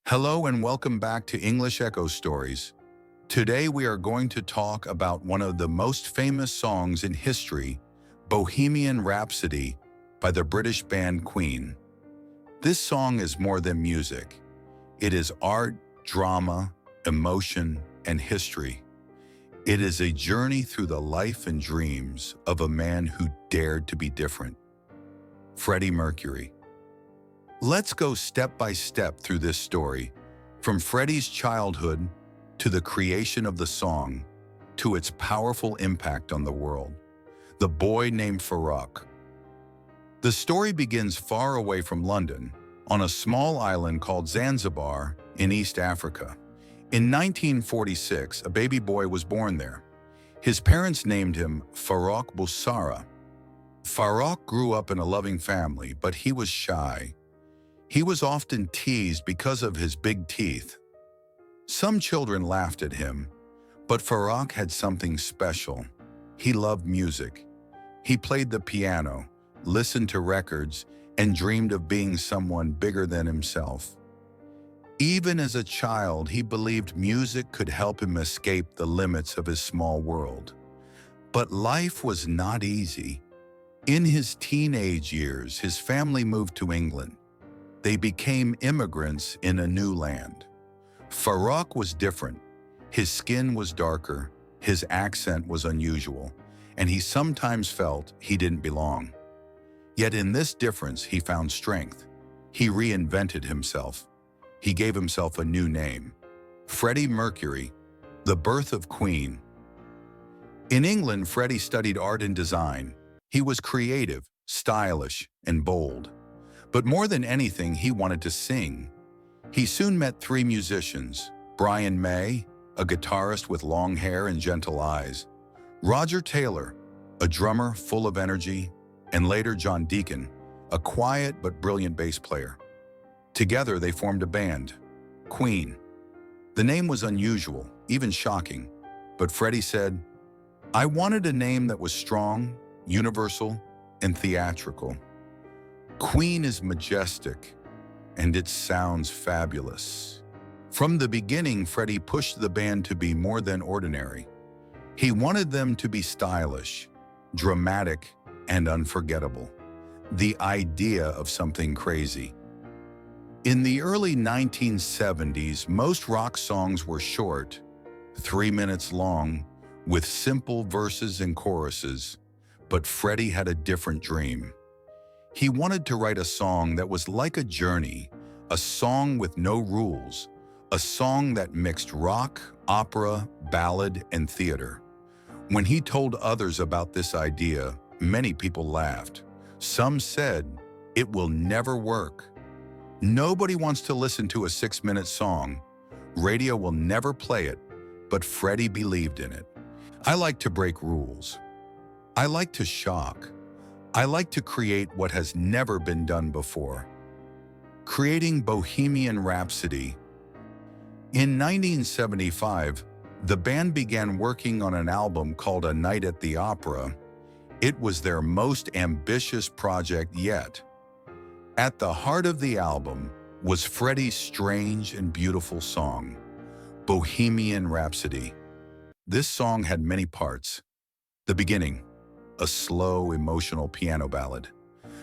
Hello and welcome back to English Echo Stories. Today we are going to talk about one of the most famous songs in history, Bohemian Rhapsody by the British band Queen. This song is more than music. It is art, drama, emotion, and history. It is a journey through the life and dreams of a man who dared to be different. Freddie Mercury. Let's go step by step through this story, from Freddie's childhood to the creation of the song, to its powerful impact on the world. The boy named Farouk. The story begins far away from London, on a small island called Zanzibar in East Africa. In 1946, a baby boy was born there. His parents named him Farouk Busara. Farouk grew up in a loving family, but he was shy. He was often teased because of his big teeth. Some children laughed at him, but Farouk had something special. He loved music. He played the piano, listened to records, and dreamed of being someone bigger than himself. Even as a child, he believed music could help him escape the limits of his small world. But life was not easy. In his teenage years, his family moved to England. They became immigrants in a new land. Farouk was different. His skin was darker, his accent was unusual, and he sometimes felt he didn't belong. Yet in this difference, he found strength. He reinvented himself. He gave himself a new name. Freddie Mercury, the birth of Queen. In England, Freddie studied art and design. He was creative, stylish, and bold. But more than anything, he wanted to sing. He soon met three musicians: Brian May, a guitarist with long hair and gentle eyes; Roger Taylor, a drummer full of energy; and later John Deacon, a quiet but brilliant bass player. Together they formed a band, Queen. The name was unusual, even shocking, but Freddie said, "I wanted a name that was strong, universal, and theatrical. Queen is majestic, and it sounds fabulous." From the beginning, Freddie pushed the band to be more than ordinary. He wanted them to be stylish, dramatic, and unforgettable. The idea of something crazy. In the early 1970s, most rock songs were short, 3 minutes long, with simple verses and choruses. But Freddie had a different dream. He wanted to write a song that was like a journey, a song with no rules, a song that mixed rock, opera, ballad, and theater. When he told others about this idea, many people laughed. Some said, "It will never work. Nobody wants to listen to a 6-minute song. Radio will never play it." But Freddie believed in it. "I like to break rules. I like to shock. I like to create what has never been done before." Creating Bohemian Rhapsody. In 1975, the band began working on an album called A Night at the Opera. It was their most ambitious project yet. At the heart of the album was Freddie's strange and beautiful song, Bohemian Rhapsody. This song had many parts. The beginning, a slow, emotional piano ballad.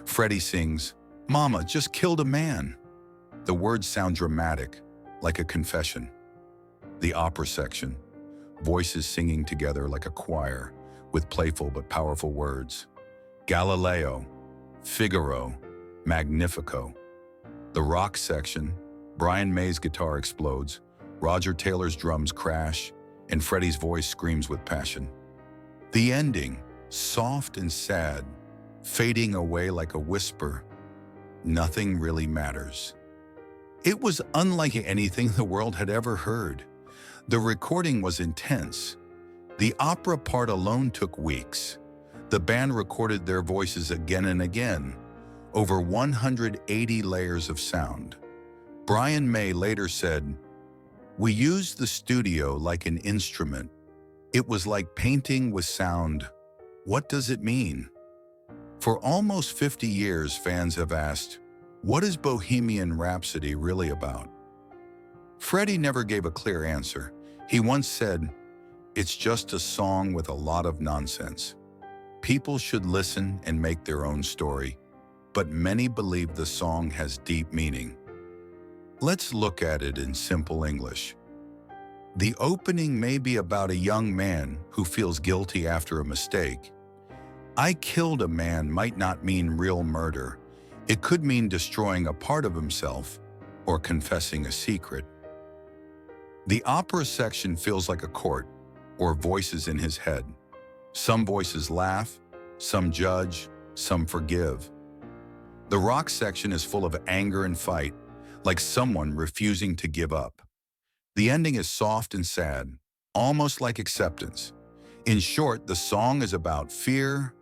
Freddie sings, "Mama just killed a man." The words sound dramatic, like a confession. The opera section, voices singing together like a choir, with playful but powerful words. Galileo, Figaro, Magnifico. The rock section, Brian May's guitar explodes, Roger Taylor's drums crash, and Freddie's voice screams with passion. The ending, soft and sad, fading away like a whisper. Nothing really matters. It was unlike anything the world had ever heard. The recording was intense. The opera part alone took weeks. The band recorded their voices again and again, over 180 layers of sound. Brian May later said, "We used the studio like an instrument. It was like painting with sound. What does it mean?" For almost 50 years, fans have asked, what is Bohemian Rhapsody really about? Freddie never gave a clear answer. He once said, "It's just a song with a lot of nonsense. People should listen and make their own story." But many believe the song has deep meaning. Let's look at it in simple English. The opening may be about a young man who feels guilty after a mistake. "I killed a man" might not mean real murder. It could mean destroying a part of himself or confessing a secret. The opera section feels like a court or voices in his head. Some voices laugh, some judge, some forgive. The rock section is full of anger and fight, like someone refusing to give up. The ending is soft and sad, almost like acceptance. In short, the song is about fear,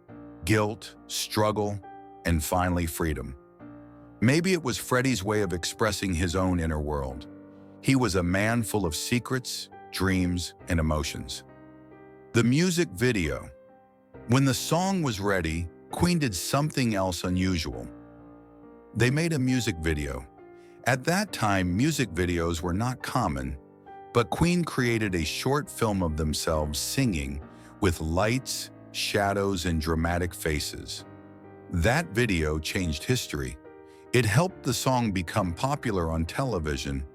guilt, struggle, and finally freedom. Maybe it was Freddie's way of expressing his own inner world. He was a man full of secrets, dreams, and emotions. The music video. When the song was ready, Queen did something else unusual. They made a music video. At that time, music videos were not common, but Queen created a short film of themselves singing with lights, shadows, and dramatic faces. That video changed history. It helped the song become popular on television,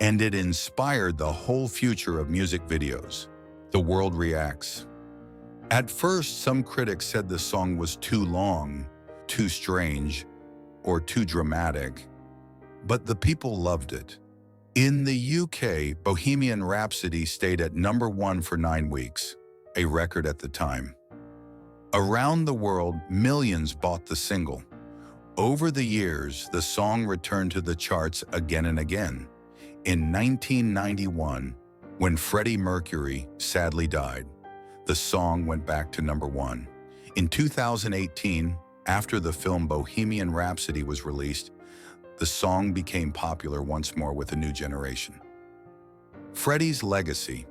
and it inspired the whole future of music videos. The world reacts. At first, some critics said the song was too long, too strange, or too dramatic, but the people loved it. In the UK, Bohemian Rhapsody stayed at #1 for 9 weeks, a record at the time. Around the world, millions bought the single. Over the years, the song returned to the charts again and again. In 1991, when Freddie Mercury sadly died, the song went back to #1. In 2018, after the film Bohemian Rhapsody was released, the song became popular once more with a new generation. Freddie's legacy.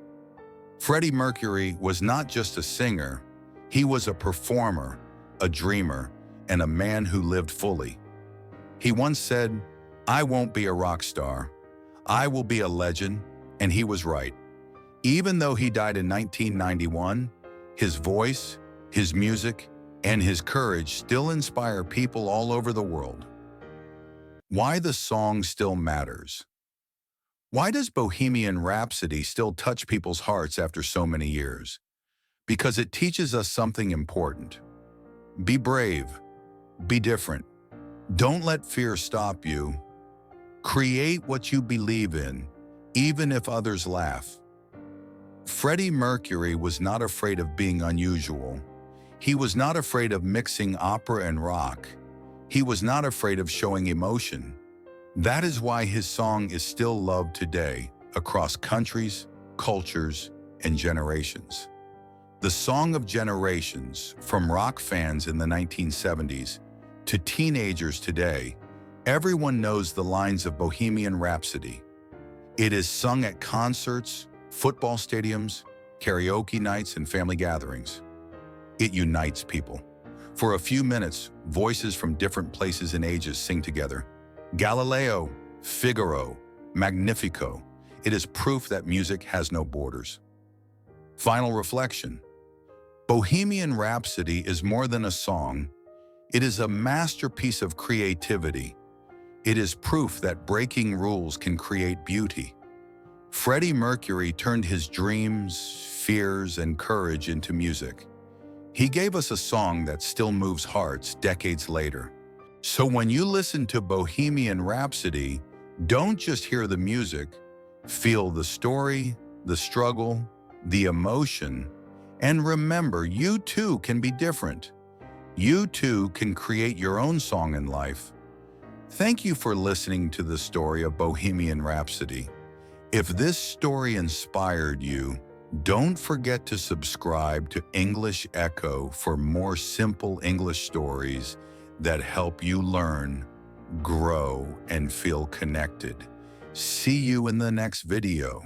Freddie Mercury was not just a singer, he was a performer, a dreamer, and a man who lived fully. He once said, "I won't be a rock star, I will be a legend," and he was right. Even though he died in 1991, his voice, his music, and his courage still inspire people all over the world. Why the song still matters. Why does Bohemian Rhapsody still touch people's hearts after so many years? Because it teaches us something important. Be brave. Be different. Don't let fear stop you. Create what you believe in, even if others laugh. Freddie Mercury was not afraid of being unusual. He was not afraid of mixing opera and rock. He was not afraid of showing emotion. That is why his song is still loved today across countries, cultures, and generations. The song of generations, from rock fans in the 1970s to teenagers today, everyone knows the lines of Bohemian Rhapsody. It is sung at concerts, football stadiums, karaoke nights, and family gatherings. It unites people. For a few minutes, voices from different places and ages sing together. Galileo, Figaro, Magnifico. It is proof that music has no borders. Final reflection. Bohemian Rhapsody is more than a song. It is a masterpiece of creativity. It is proof that breaking rules can create beauty. Freddie Mercury turned his dreams, fears, and courage into music. He gave us a song that still moves hearts decades later. So when you listen to Bohemian Rhapsody, don't just hear the music, feel the story, the struggle, the emotion, and remember, you too can be different. You too can create your own song in life. Thank you for listening to the story of Bohemian Rhapsody. If this story inspired you, don't forget to subscribe to English Echo for more simple English stories that help you learn, grow, and feel connected. See you in the next video.